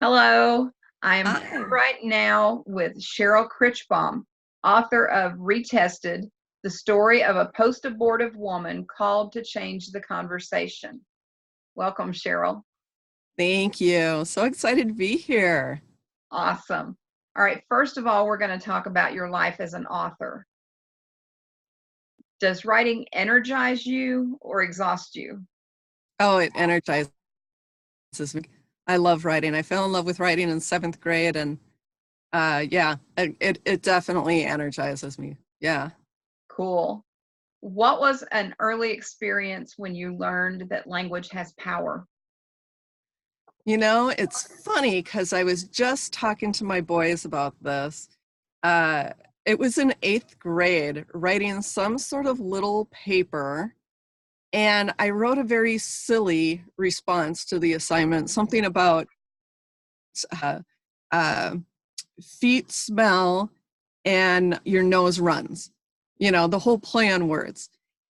Hello, I'm here Hi. right now with Cheryl Krichbaum, author of Retested, the story of a post-abortive woman called to change the conversation. Welcome, Cheryl. Thank you. So excited to be here. Awesome. All right, first of all, we're going to talk about your life as an author. Does writing energize you or exhaust you? Oh, it energizes me. I love writing. I fell in love with writing in seventh grade, and yeah, it definitely energizes me. Yeah. Cool. What was an early experience when you learned that language has power? It's funny because I was just talking to my boys about this. Uh, it was in eighth grade, writing some sort of little paper, and I wrote a very silly response to the assignment, something about uh, uh, feet smell and your nose runs, the whole play on words.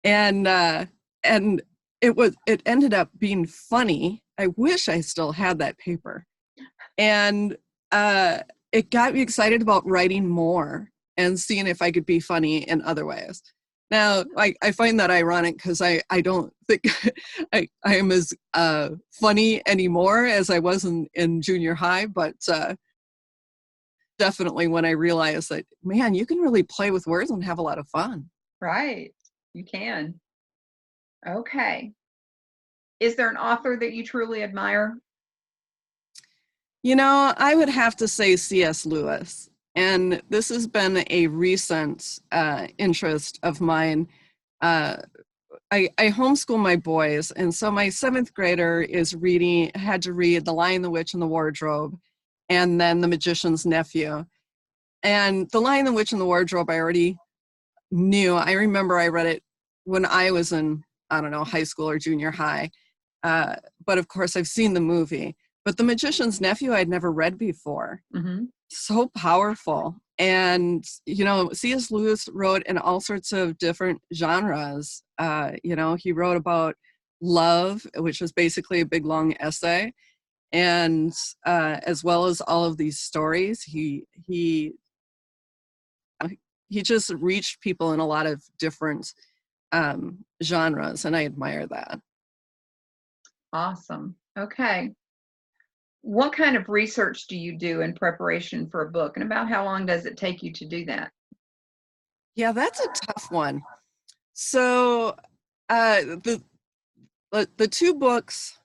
And uh and it ended up being funny. I wish I still had that paper. And it got me excited about writing more and seeing if I could be funny in other ways. Now, I find that ironic because I don't think I am as funny anymore as I was in junior high, but definitely when I realized that, man, you can really play with words and have a lot of fun. Right, you can. Okay. Is there an author that you truly admire? I would have to say C.S. Lewis. And this has been a recent interest of mine. Uh, I homeschool my boys, and so my seventh grader had to read The Lion, the Witch, and the Wardrobe, and then The Magician's Nephew. And The Lion, the Witch, and the Wardrobe I already knew. I remember I read it when I was in, I don't know, high school or junior high. Uh, but of course, I've seen the movie. But The Magician's Nephew I'd never read before. Hmm. So powerful. And, C.S. Lewis wrote in all sorts of different genres. He wrote about love, which was basically a big long essay. And as well as all of these stories, he just reached people in a lot of different genres, and I admire that. Awesome. Okay. What kind of research do you do in preparation for a book, and about how long does it take you to do that? Yeah, that's a tough one. So uh, the the two books.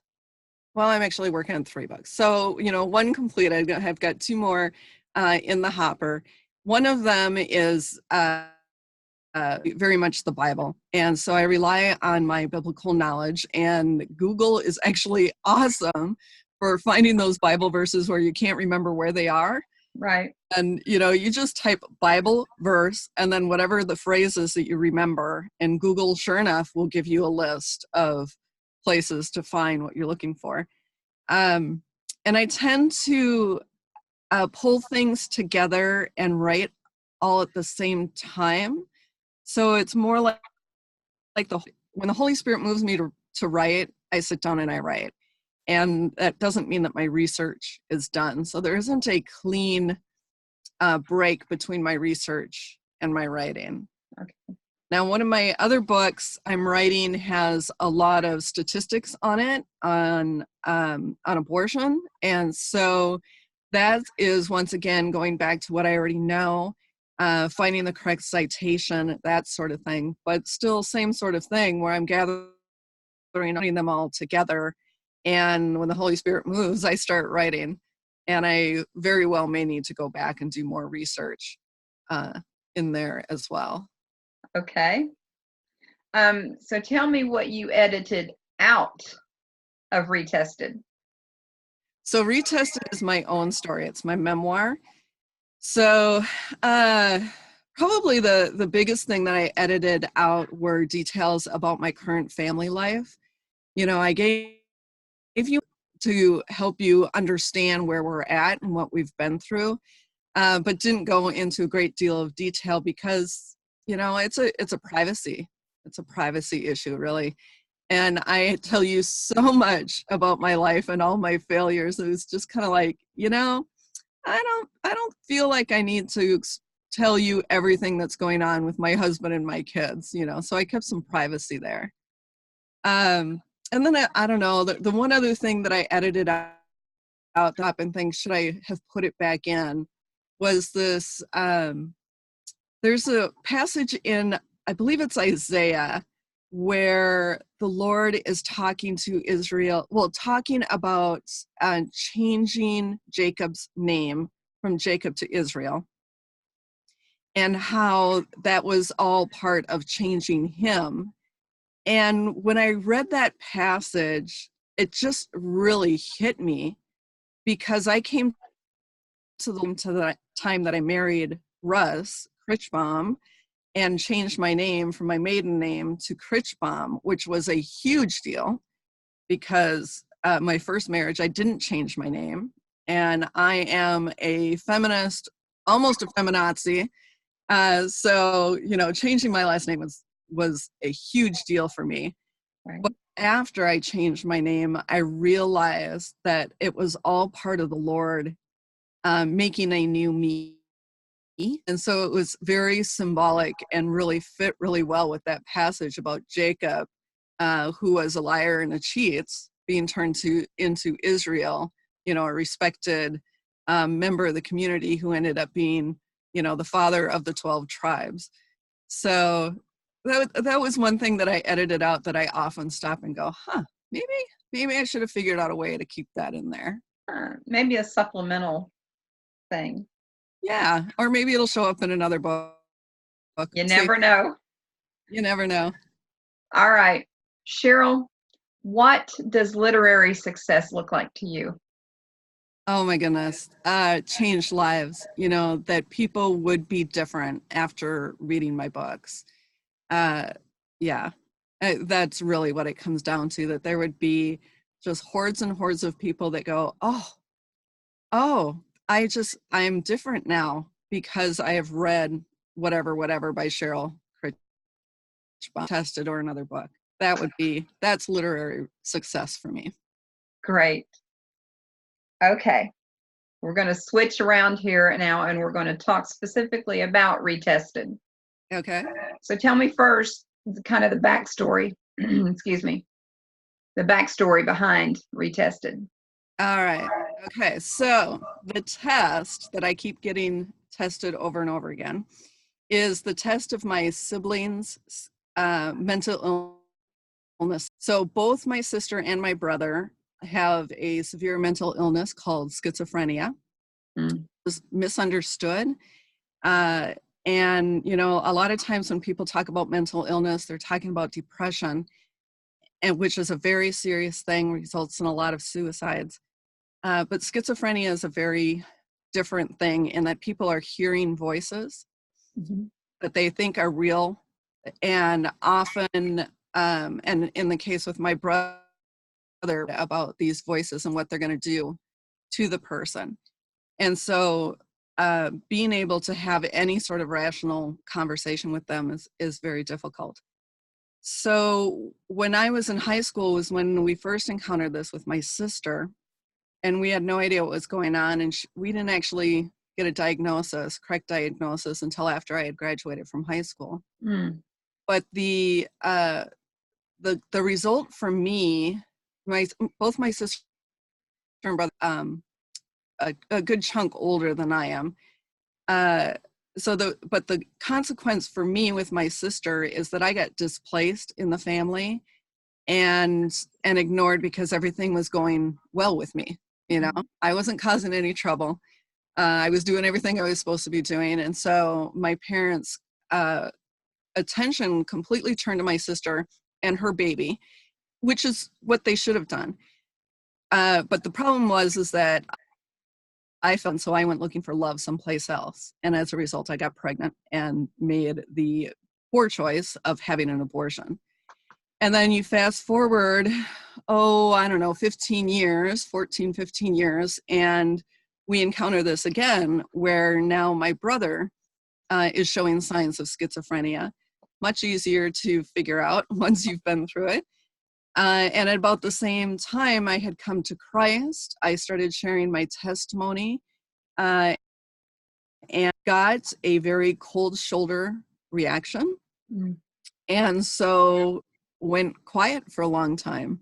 Well, I'm actually working on three books. So one complete. I've got two more in the hopper. One of them is very much the Bible. And so I rely on my biblical knowledge, and Google is actually awesome for finding those Bible verses where you can't remember where they are. Right. And, you just type Bible verse and then whatever the phrases that you remember, and Google, sure enough, will give you a list of places to find what you're looking for. Um, and I tend to pull things together and write all at the same time. So it's more like when the Holy Spirit moves me to write, I sit down and I write. And that doesn't mean that my research is done. So there isn't a clean break between my research and my writing. Okay. Now, one of my other books I'm writing has a lot of statistics on it on abortion, and so that is once again going back to what I already know, finding the correct citation, that sort of thing. But still, same sort of thing where I'm putting them all together, and when the Holy Spirit moves, I start writing, and I very well may need to go back and do more research in there as well. Okay. So tell me what you edited out of Retested. So Retested is my own story. It's my memoir. So uh, probably the biggest thing that I edited out were details about my current family life. I gave you to help you understand where we're at and what we've been through, but didn't go into a great deal of detail because it's a privacy issue, really. And I tell you so much about my life and all my failures. It was just kind of like, I don't feel like I need to tell you everything that's going on with my husband and my kids, so I kept some privacy there. And then I don't know, the one other thing that I edited out and think, should I have put it back in, was this, there's a passage in, I believe it's Isaiah, where the Lord is talking to Israel, talking about changing Jacob's name from Jacob to Israel, and how that was all part of changing him. And when I read that passage, it just really hit me, because I came to the time that I married Russ Krichbaum and changed my name from my maiden name to Krichbaum, which was a huge deal, because my first marriage, I didn't change my name. And I am a feminist, almost a feminazi. So, changing my last name was a huge deal for me. Right. But after I changed my name, I realized that it was all part of the Lord making a new me. And so it was very symbolic and really fit really well with that passage about Jacob, who was a liar and a cheat, being turned into Israel, a respected member of the community who ended up being, the father of the 12 tribes. So that was one thing that I edited out, that I often stop and go, maybe I should have figured out a way to keep that in there. Maybe a supplemental thing. Yeah, or maybe it'll show up in another book. You never know. You never know. All right. Cheryl, what does literary success look like to you? Oh my goodness. Changed lives, that people would be different after reading my books. Yeah, that's really what it comes down to, that there would be just hordes and hordes of people that go, I'm different now because I have read whatever by Cheryl Krichbaum, Retested, or another book. That's literary success for me. Great. Okay. We're going to switch around here now, and we're going to talk specifically about Retested. Okay. So tell me first, kind of the backstory, excuse me, the backstory behind Retested. All right. Okay. So the test that I keep getting tested over and over again is the test of my siblings' mental illness. So both my sister and my brother have a severe mental illness called schizophrenia. It was misunderstood. And, a lot of times when people talk about mental illness, they're talking about depression, and which is a very serious thing, results in a lot of suicides. But schizophrenia is a very different thing, in that people are hearing voices that they think are real, and often, and in the case with my brother, about these voices and what they're going to do to the person. And so being able to have any sort of rational conversation with them is very difficult. So when I was in high school was when we first encountered this with my sister, and we had no idea what was going on, and we didn't actually get a correct diagnosis, until after I had graduated from high school. But the result for me, both my sister and brother, a good chunk older than I am. But the consequence for me with my sister is that I got displaced in the family and ignored, because everything was going well with me. I wasn't causing any trouble. I was doing everything I was supposed to be doing. And so my parents' attention completely turned to my sister and her baby, which is what they should have done. But the problem is that I felt, so I went looking for love someplace else. And as a result, I got pregnant and made the poor choice of having an abortion. And then you fast forward, 15 years, and we encounter this again, where now my brother is showing signs of schizophrenia. Much easier to figure out once you've been through it. And at about the same time I had come to Christ, I started sharing my testimony, and got a very cold shoulder reaction. Mm. And so went quiet for a long time.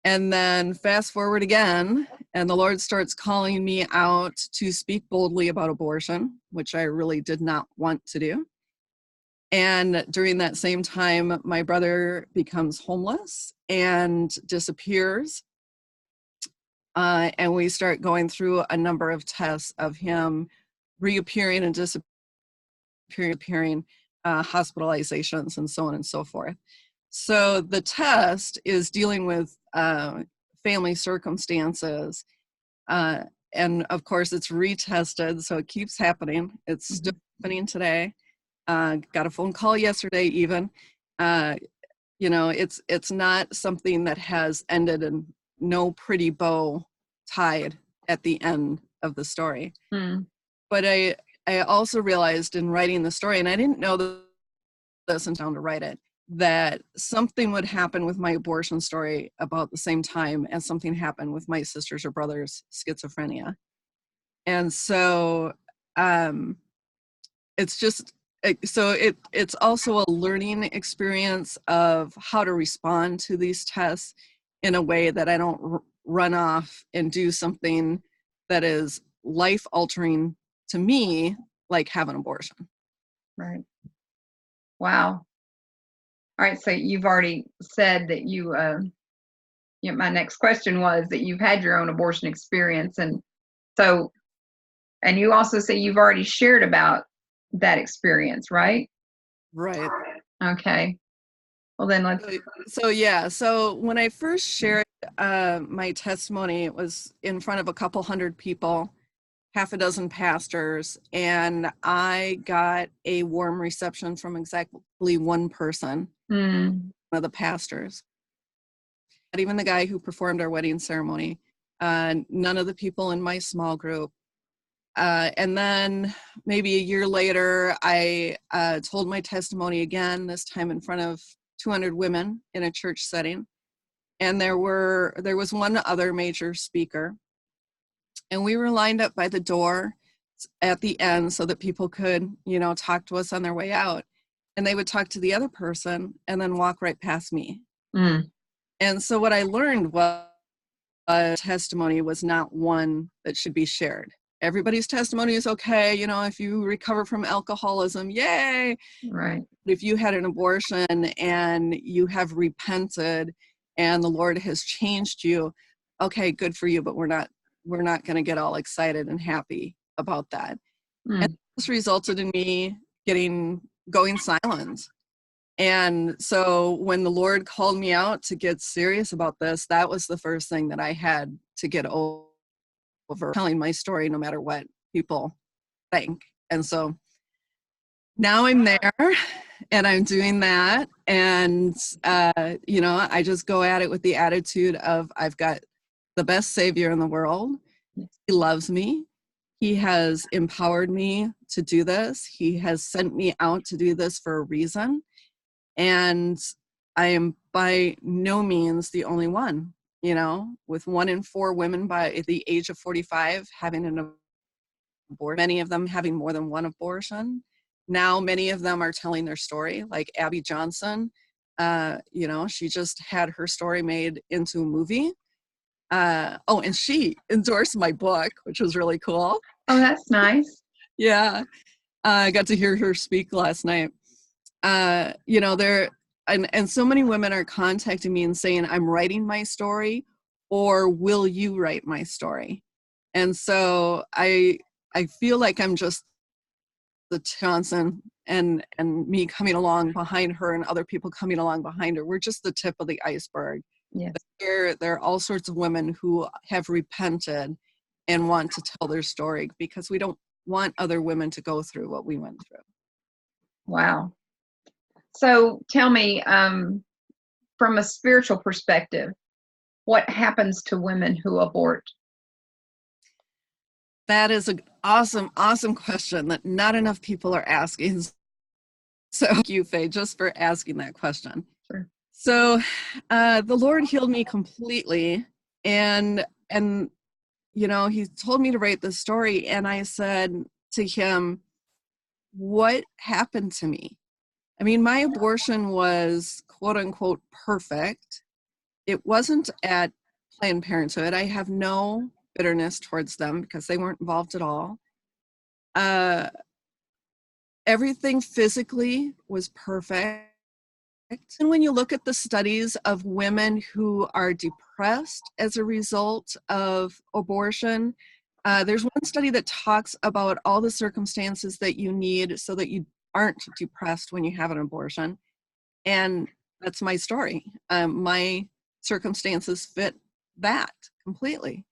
And then fast forward again, and the Lord starts calling me out to speak boldly about abortion, which I really did not want to do. And during that same time, my brother becomes homeless and disappears. And we start going through a number of tests of him reappearing and disappearing, hospitalizations, and so on and so forth. So the test is dealing with family circumstances. And of course, it's retested, so it keeps happening. It's still happening today. Got a phone call yesterday even. It's not something that has ended and no pretty bow tied at the end of the story. Mm. But I also realized in writing the story, and I didn't know this until to write it, that something would happen with my abortion story about the same time as something happened with my sister's or brother's schizophrenia. And so it's also a learning experience of how to respond to these tests in a way that I don't run off and do something that is life-altering to me, like have an abortion. Right. Wow. All right. So you've already said that my next question was that you've had your own abortion experience. And you also say you've already shared about that experience, right? Right. Okay. Well, then let's. So when I first shared my testimony, it was in front of a couple hundred people, half a dozen pastors, and I got a warm reception from exactly one person, one of the pastors. Not even the guy who performed our wedding ceremony, none of the people in my small group. And then maybe a year later, I told my testimony again, this time in front of 200 women in a church setting. And there was one other major speaker. And we were lined up by the door at the end so that people could, talk to us on their way out. And they would talk to the other person and then walk right past me. Mm. And so what I learned was testimony was not one that should be shared. Everybody's testimony is okay. If you recover from alcoholism, yay. Right. If you had an abortion and you have repented and the Lord has changed you, okay, good for you, but we're not going to get all excited and happy about that. Mm. And this resulted in me going silent. And so when the Lord called me out to get serious about this, that was the first thing that I had to get over, telling my story no matter what people think. And so now I'm there and I'm doing that. And, I just go at it with the attitude of I've got the best Savior in the world. He loves me. He has empowered me to do this. He has sent me out to do this for a reason. And I am by no means the only one, with 1 in 4 women by the age of 45 having an abortion, many of them having more than one abortion. Now, many of them are telling their story, like Abby Johnson. She just had her story made into a movie. And she endorsed my book, which was really cool. Oh, that's nice. Yeah. I got to hear her speak last night. And so many women are contacting me and saying, I'm writing my story, or will you write my story? And so I feel like I'm just the Johnson and me coming along behind her and other people coming along behind her. We're just the tip of the iceberg. Yes. There are all sorts of women who have repented and want to tell their story because we don't want other women to go through what we went through. Wow. So tell me, from a spiritual perspective, what happens to women who abort? That is an awesome question that not enough people are asking. So thank you, Faye, just for asking that question. Sure. So the Lord healed me completely, and he told me to write this story, and I said to him, what happened to me? I mean, my abortion was quote unquote perfect. It wasn't at Planned Parenthood. I have no bitterness towards them because they weren't involved at all. Everything physically was perfect. And when you look at the studies of women who are depressed as a result of abortion, there's one study that talks about all the circumstances that you need so that you aren't depressed when you have an abortion. And that's my story. My circumstances fit that completely.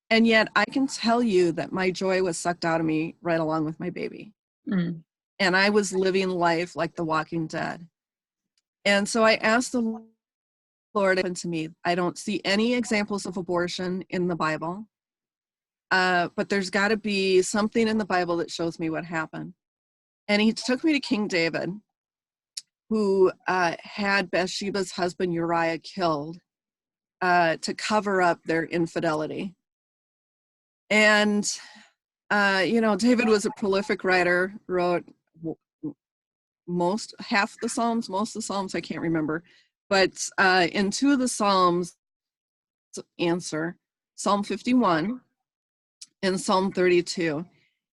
And yet I can tell you that my joy was sucked out of me right along with my baby. Mm. And I was living life like the Walking Dead. And so I asked the Lord to me, I don't see any examples of abortion in the Bible, but there's got to be something in the Bible that shows me what happened. And he took me to King David, who had Bathsheba's husband Uriah killed to cover up their infidelity. And, David was a prolific writer, wrote most of the Psalms, I can't remember. But in two of the Psalms, answer Psalm 51 and Psalm 32.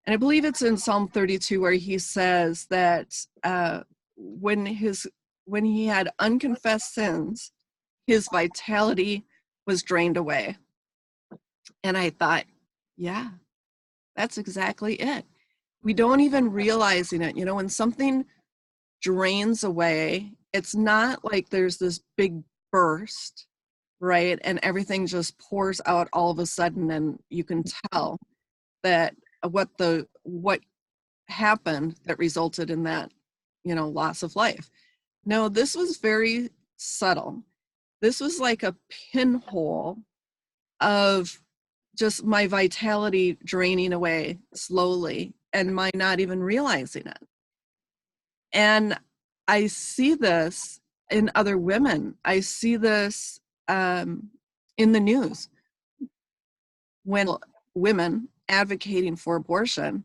And I believe it's in Psalm 32 where he says that when he had unconfessed sins, his vitality was drained away. And I thought, yeah, that's exactly it. We don't even realize it. When something drains away, it's not like there's this big burst, right? And everything just pours out all of a sudden, and you can tell that what happened that resulted in that, loss of life. No, this was very subtle. This was like a pinhole of just my vitality draining away slowly and my not even realizing it. And I see this in other women. I see this in the news when women advocating for abortion.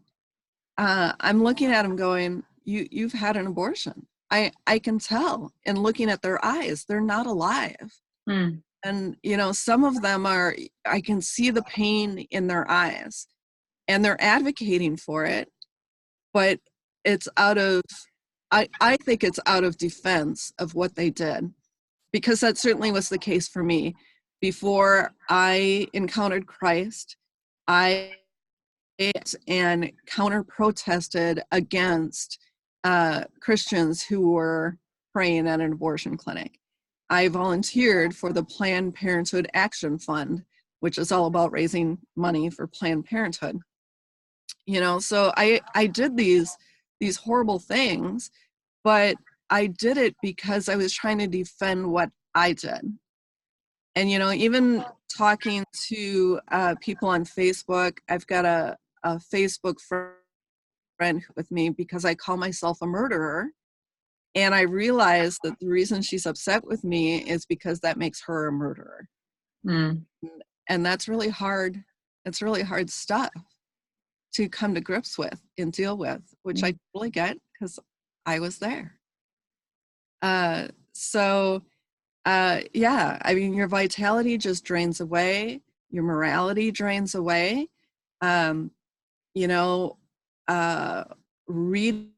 I'm looking at them going, you've had an abortion. I can tell in looking at their eyes, they're not alive. Mm. And, some of them I can see the pain in their eyes and they're advocating for it, but it's I think it's out of defense of what they did, because that certainly was the case for me. Before I encountered Christ, I and counter-protested against Christians who were praying at an abortion clinic. I volunteered for the Planned Parenthood Action Fund, which is all about raising money for Planned Parenthood. So I did these horrible things, but I did it because I was trying to defend what I did. And, even talking to people on Facebook, I've got a Facebook friend with me because I call myself a murderer. And I realized that the reason she's upset with me is because that makes her a murderer. Mm. And that's really hard. It's really hard stuff to come to grips with and deal with, which I totally get because I was there. Yeah, I mean, your vitality just drains away. Your morality drains away. Reading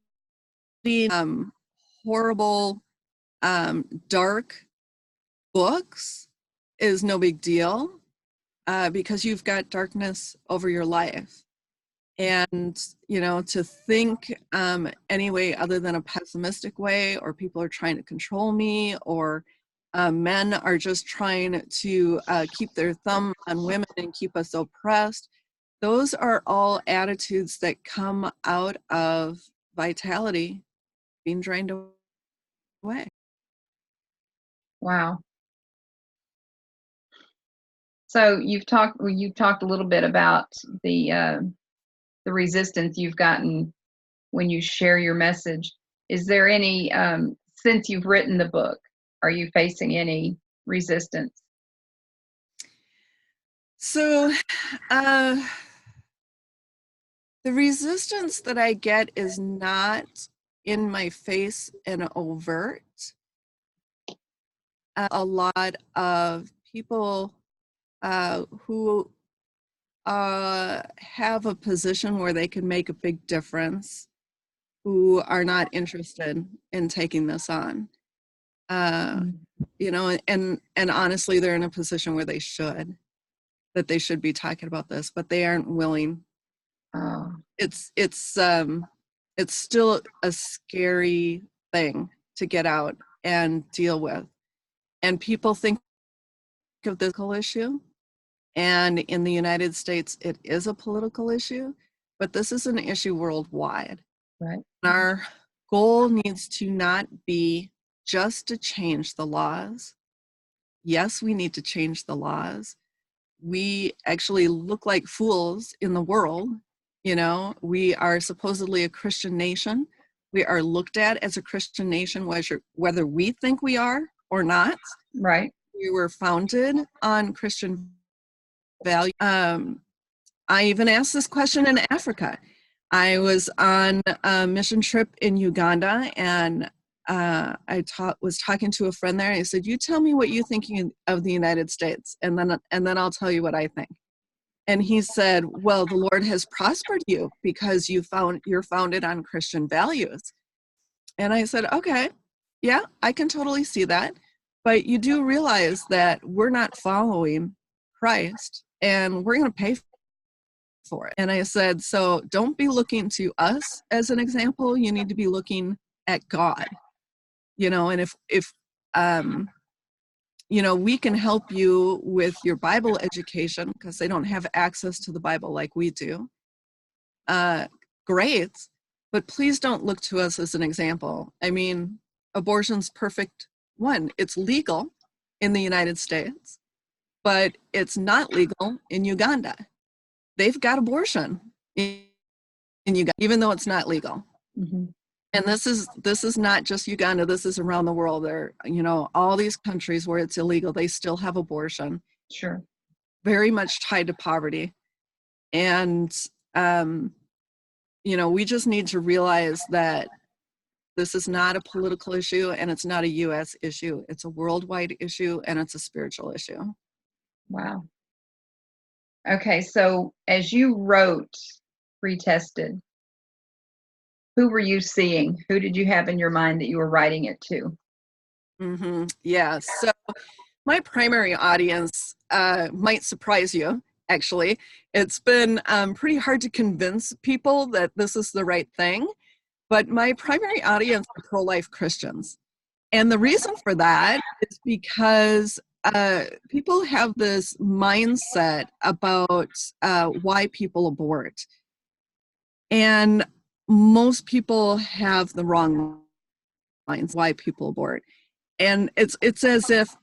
horrible, dark books is no big deal because you've got darkness over your life. And, to think any way other than a pessimistic way, or people are trying to control me, or men are just trying to keep their thumb on women and keep us oppressed. Those are all attitudes that come out of vitality being drained away. Wow. So you've talked a little bit about the resistance you've gotten when you share your message. Is there any, since you've written the book, are you facing any resistance? So, the resistance that I get is not in my face and overt. A lot of people who have a position where they can make a big difference, who are not interested in taking this on. You know, and honestly, they're in a position where they should be talking about this, but they aren't willing. Oh, It's still a scary thing to get out and deal with, and people think of this political issue, and in the United States, it is a political issue, but this is an issue worldwide. right. Our goal needs to not be just to change the laws. Yes, we need to change the laws. We actually look like fools in the world. You know, we are supposedly a Christian nation. We are looked at as a Christian nation, whether we think we are or not. Right. We were founded on Christian values. I even asked this question in Africa. I was on a mission trip in Uganda, and I was talking to a friend there. I said, "You tell me what you think of the United States, and then I'll tell you what I think." And he said, "Well, the Lord has prospered you because you're founded on Christian values." And I said, "Okay, yeah, I can totally see that, but you do realize that we're not following Christ, and we're going to pay for it." And I said, "So don't be looking to us as an example. You need to be looking at God, you know, and if you know, we can help you with your Bible education because they don't have access to the Bible like we do. Great, but please don't look to us as an example. I mean, abortion's perfect one. It's legal in the United States, but it's not legal in Uganda. They've got abortion in Uganda, even though it's not legal." Mm-hmm. And this is not just Uganda. This is around the world. There, you know, all these countries where it's illegal, they still have abortion. Sure. Very much tied to poverty, and you know, we just need to realize that this is not a political issue, and it's not a U.S. issue. It's a worldwide issue, and it's a spiritual issue. Wow. Okay, so as you wrote Retested, who were you seeing? Who did you have in your mind that you were writing it to? Mm-hmm. Yeah. So my primary audience might surprise you. Actually, it's been pretty hard to convince people that this is the right thing. But my primary audience are pro-life Christians. And the reason for that is because people have this mindset about why people abort. And most people have the wrong minds why people abort. And it's as if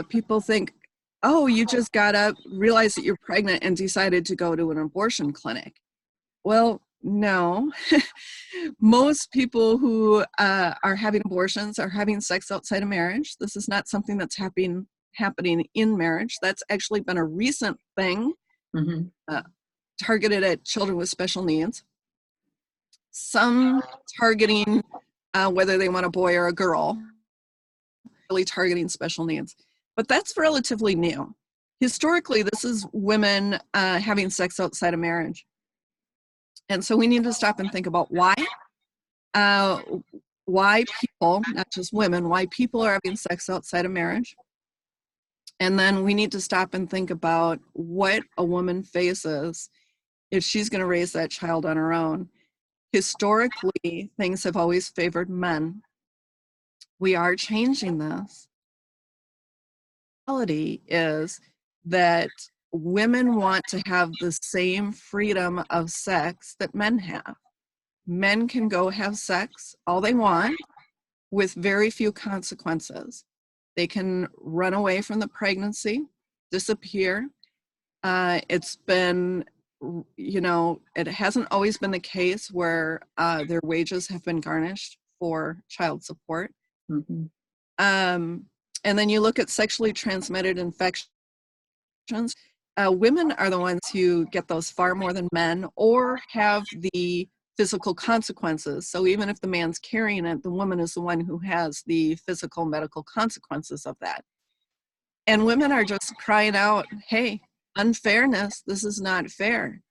people think, "Oh, you just got up, realized that you're pregnant, and decided to go to an abortion clinic." Well, no. Most people who are having abortions are having sex outside of marriage. This is not something that's happening in marriage. That's actually been a recent thing, Mm-hmm. targeted at children with special needs. Some targeting whether they want a boy or a girl, really targeting special needs. But that's relatively new. Historically, this is women having sex outside of marriage. And so we need to stop and think about why people, not just women, why people are having sex outside of marriage. And then we need to stop and think about what a woman faces if she's going to raise that child on her own. Historically, things have always favored men. We are changing this. The reality is that women want to have the same freedom of sex that men have. Men can go have sex all they want with very few consequences. They can run away from the pregnancy, disappear. It's been, you know, it hasn't always been the case where their wages have been garnished for child support. Mm-hmm. And then you look at sexually transmitted infections. Women are the ones who get those far more than men, or have the physical consequences. So even if the man's carrying it, the woman is the one who has the physical medical consequences of that. And women are just crying out, hey, unfairness, this is not fair.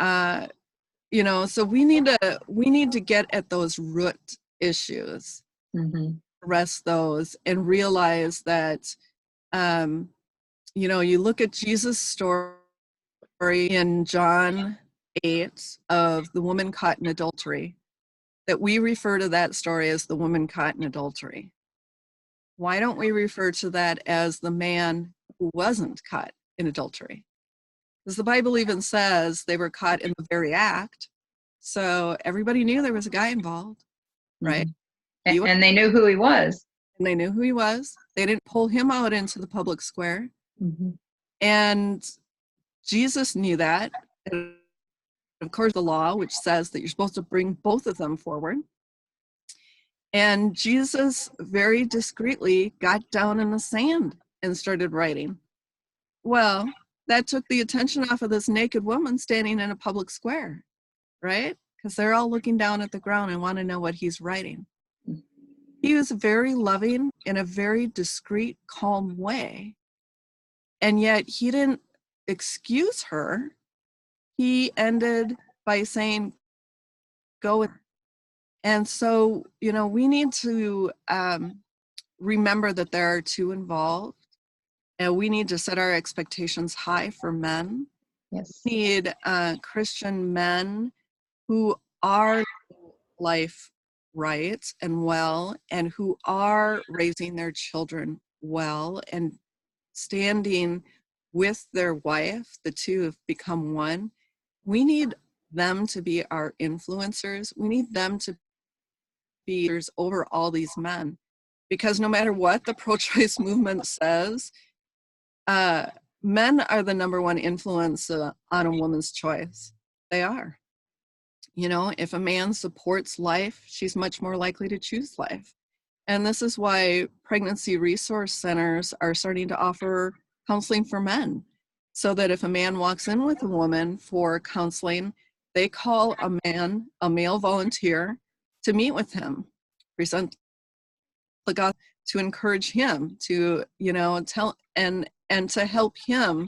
So we need to get at those root issues, address those, and realize that you look at Jesus' story in John 8 of the woman caught in adultery, that we refer to that story as the woman caught in adultery. Why don't we refer to that as the man who wasn't caught in adultery? Because the Bible even says they were caught in the very act. So everybody knew there was a guy involved, right? And they knew who he was. And they knew who he was. They didn't pull him out into the public square. And Jesus knew that. And of course, the law, which says that you're supposed to bring both of them forward. And Jesus very discreetly got down in the sand and started writing. Well, that took the attention off of this naked woman standing in a public square, right? Because they're all looking down at the ground and want to know what he's writing. He was very loving in a very discreet, calm way. And yet he didn't excuse her. He ended by saying, go with. And so, we need to remember that there are two involved. And we need to set our expectations high for men. Yes. We need Christian men who are life right and well, and who are raising their children well and standing with their wife. The two have become one. We need them to be our influencers. We need them to be leaders over all these men, because no matter what the pro-choice movement says, men are the number one influence on a woman's choice. They are. If a man supports life, she's much more likely to choose life. And this is why pregnancy resource centers are starting to offer counseling for men, so that if a man walks in with a woman for counseling, they call a male volunteer, to meet with him, present the gospel, to encourage him, to tell and to help him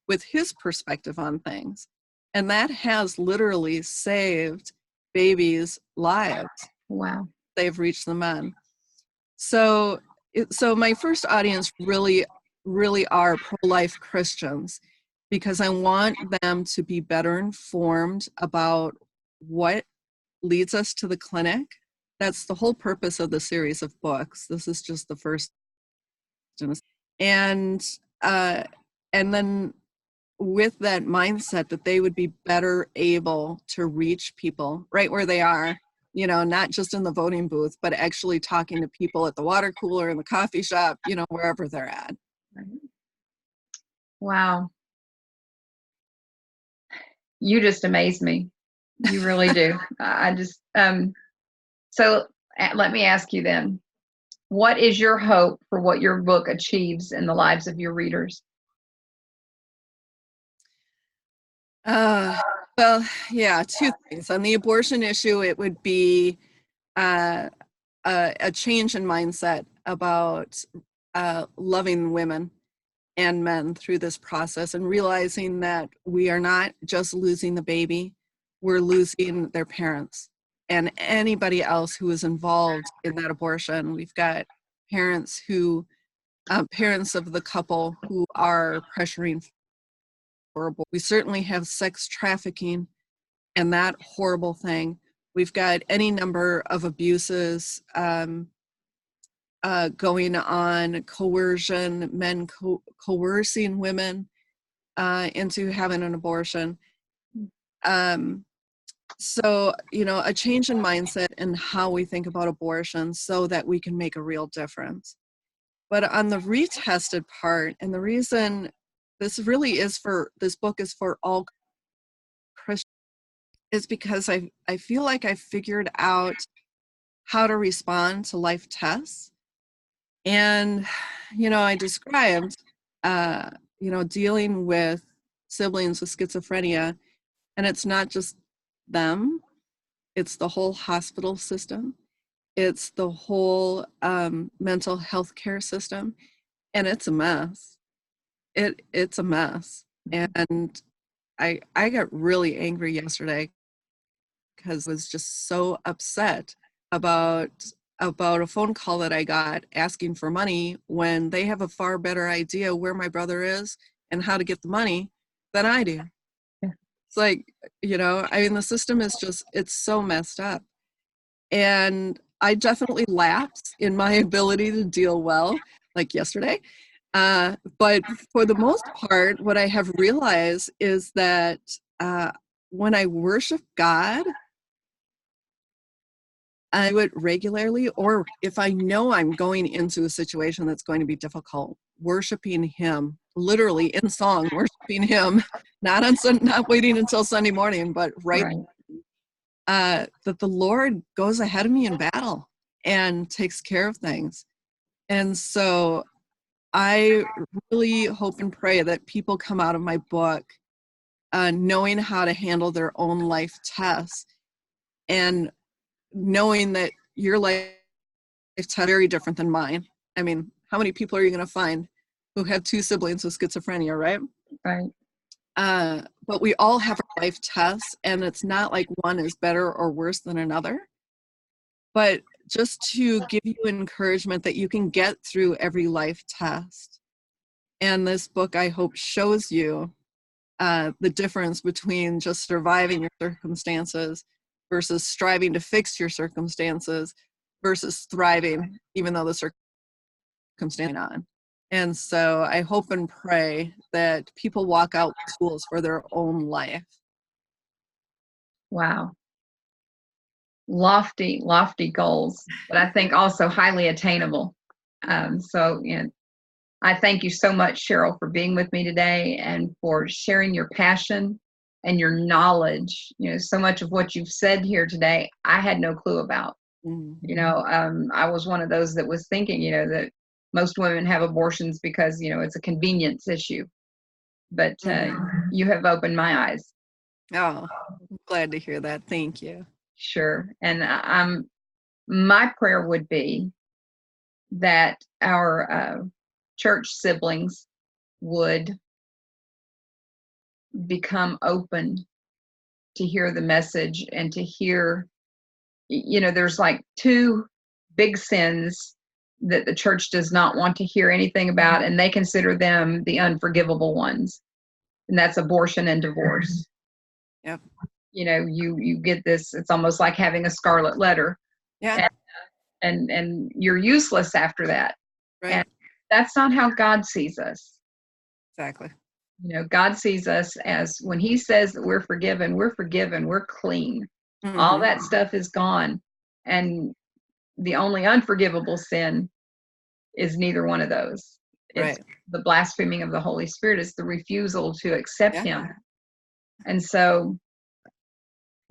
with his perspective on things. And that has literally saved babies' lives. Wow. They've reached the men. So my first audience really are pro-life Christians, because I want them to be better informed about what leads us to the clinic. That's the whole purpose of the series of books. This is just the first. And then with that mindset, that they would be better able to reach people right where they are, not just in the voting booth, but actually talking to people at the water cooler, in the coffee shop, wherever they're at. Wow. You just amaze me. You really do. I just, so let me ask you then, what is your hope for what your book achieves in the lives of your readers? Well, yeah, two things. On the abortion issue, it would be a change in mindset about loving women and men through this process, and realizing that we are not just losing the baby, we're losing their parents and anybody else who is involved in that abortion. We've got parents of the couple who are pressuring for abortion. We certainly have sex trafficking and that horrible thing. We've got any number of abuses going on, coercion, men coercing women into having an abortion. So, a change in mindset and how we think about abortion, so that we can make a real difference. But on the retested part, and the reason this book is for all Christians, is because I feel like I figured out how to respond to life tests. And, I described, dealing with siblings with schizophrenia, and it's not just them, it's the whole hospital system. It's the whole mental health care system, and it's a mess. It's a mess. And I got really angry yesterday because I was just so upset about a phone call that I got asking for money when they have a far better idea where my brother is and how to get the money than I do. Yeah. It's like, the system is it's so messed up. And I definitely lapse in my ability to deal well, like yesterday. But for the most part, what I have realized is that when I worship God, I do it regularly, or if I know I'm going into a situation that's going to be difficult, worshiping Him, literally in song, worshiping Him, not waiting until Sunday morning, but right. That the Lord goes ahead of me in battle and takes care of things. And so I really hope and pray that people come out of my book knowing how to handle their own life tests, and knowing that your life test is very different than mine. I mean, how many people are you going to find who have two siblings with schizophrenia, right? Right. But we all have our life tests, and it's not like one is better or worse than another. But just to give you encouragement that you can get through every life test. And this book, I hope, shows you the difference between just surviving your circumstances versus striving to fix your circumstances versus thriving, even though the circumstance is on. And so I hope and pray that people walk out with tools for their own life. Wow. Lofty goals, but I think also highly attainable. So, I thank you so much, Cheryl, for being with me today and for sharing your passion and your knowledge. So much of what you've said here today, I had no clue about. Mm-hmm. I was one of those that was thinking, that most women have abortions because, it's a convenience issue. But you have opened my eyes. Oh, I'm glad to hear that. Thank you. Sure. And my prayer would be that our church siblings would become open to hear the message and to hear, there's like two big sins that the church does not want to hear anything about, and they consider them the unforgivable ones. And that's abortion and divorce. Yep. You get this, it's almost like having a scarlet letter. Yeah. And you're useless after that. Right. And that's not how God sees us. Exactly. God sees us as, when He says that we're forgiven, we're clean. Mm-hmm. All that stuff is gone. And the only unforgivable sin is neither one of those. It's right. The blaspheming of the Holy Spirit. Is the refusal to accept Him. And so,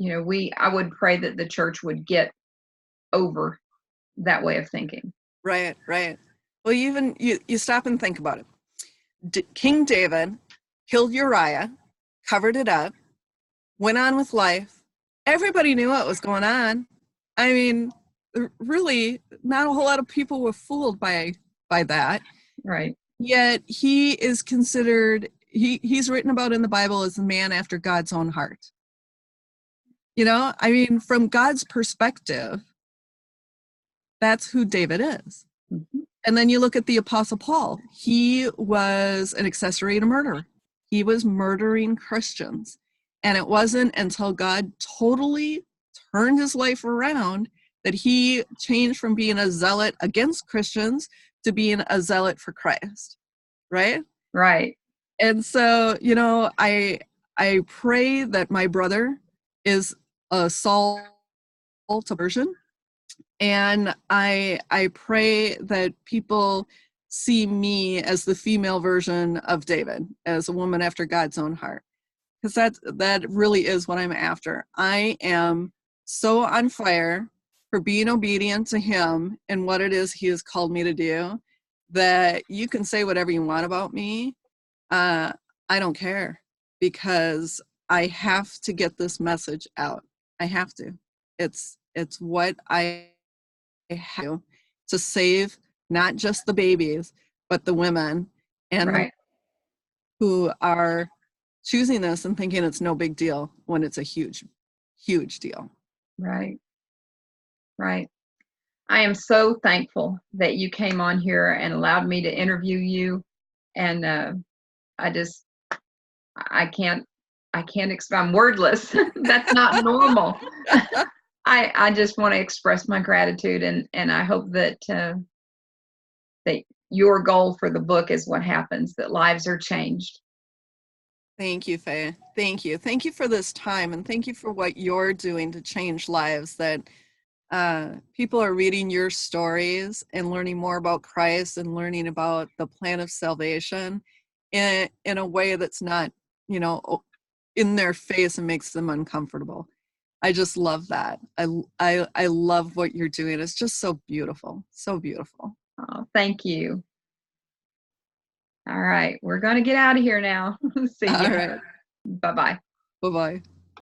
I would pray that the church would get over that way of thinking. Right. Well, even you stop and think about it. King David killed Uriah, covered it up, went on with life. Everybody knew what was going on. I mean, really, not a whole lot of people were fooled by that. Right. Yet he is considered, he's written about in the Bible as a man after God's own heart. I mean, from God's perspective, that's who David is. Mm-hmm. And then you look at the Apostle Paul. He was an accessory to murder. He was murdering Christians. And it wasn't until God totally turned his life around that he changed from being a zealot against Christians to being a zealot for Christ. Right? Right. And so, I pray that my brother is a Saul version. And I pray that people see me as the female version of David, as a woman after God's own heart. Because that really is what I'm after. I am so on fire for being obedient to Him and what it is He has called me to do. that you can say whatever you want about me. I don't care, because I have to get this message out. I have to. It's what I have to save not just the babies, but the women and the Right. who are choosing this and thinking it's no big deal when it's a huge, huge deal. Right. Right. I am so thankful that you came on here and allowed me to interview you. And I just, I can't, I'm wordless. That's not normal. I just want to express my gratitude, and I hope that that your goal for the book is what happens, that lives are changed. Thank you, Faye. Thank you. Thank you for this time, and thank you for what you're doing to change lives, that people are reading your stories and learning more about Christ and learning about the plan of salvation in a way that's not, in their face and makes them uncomfortable. I just love that. I love what you're doing. It's just so beautiful. So beautiful. Oh, thank you. All right, we're going to get out of here now. See All you. right. Bye-bye. Bye-bye.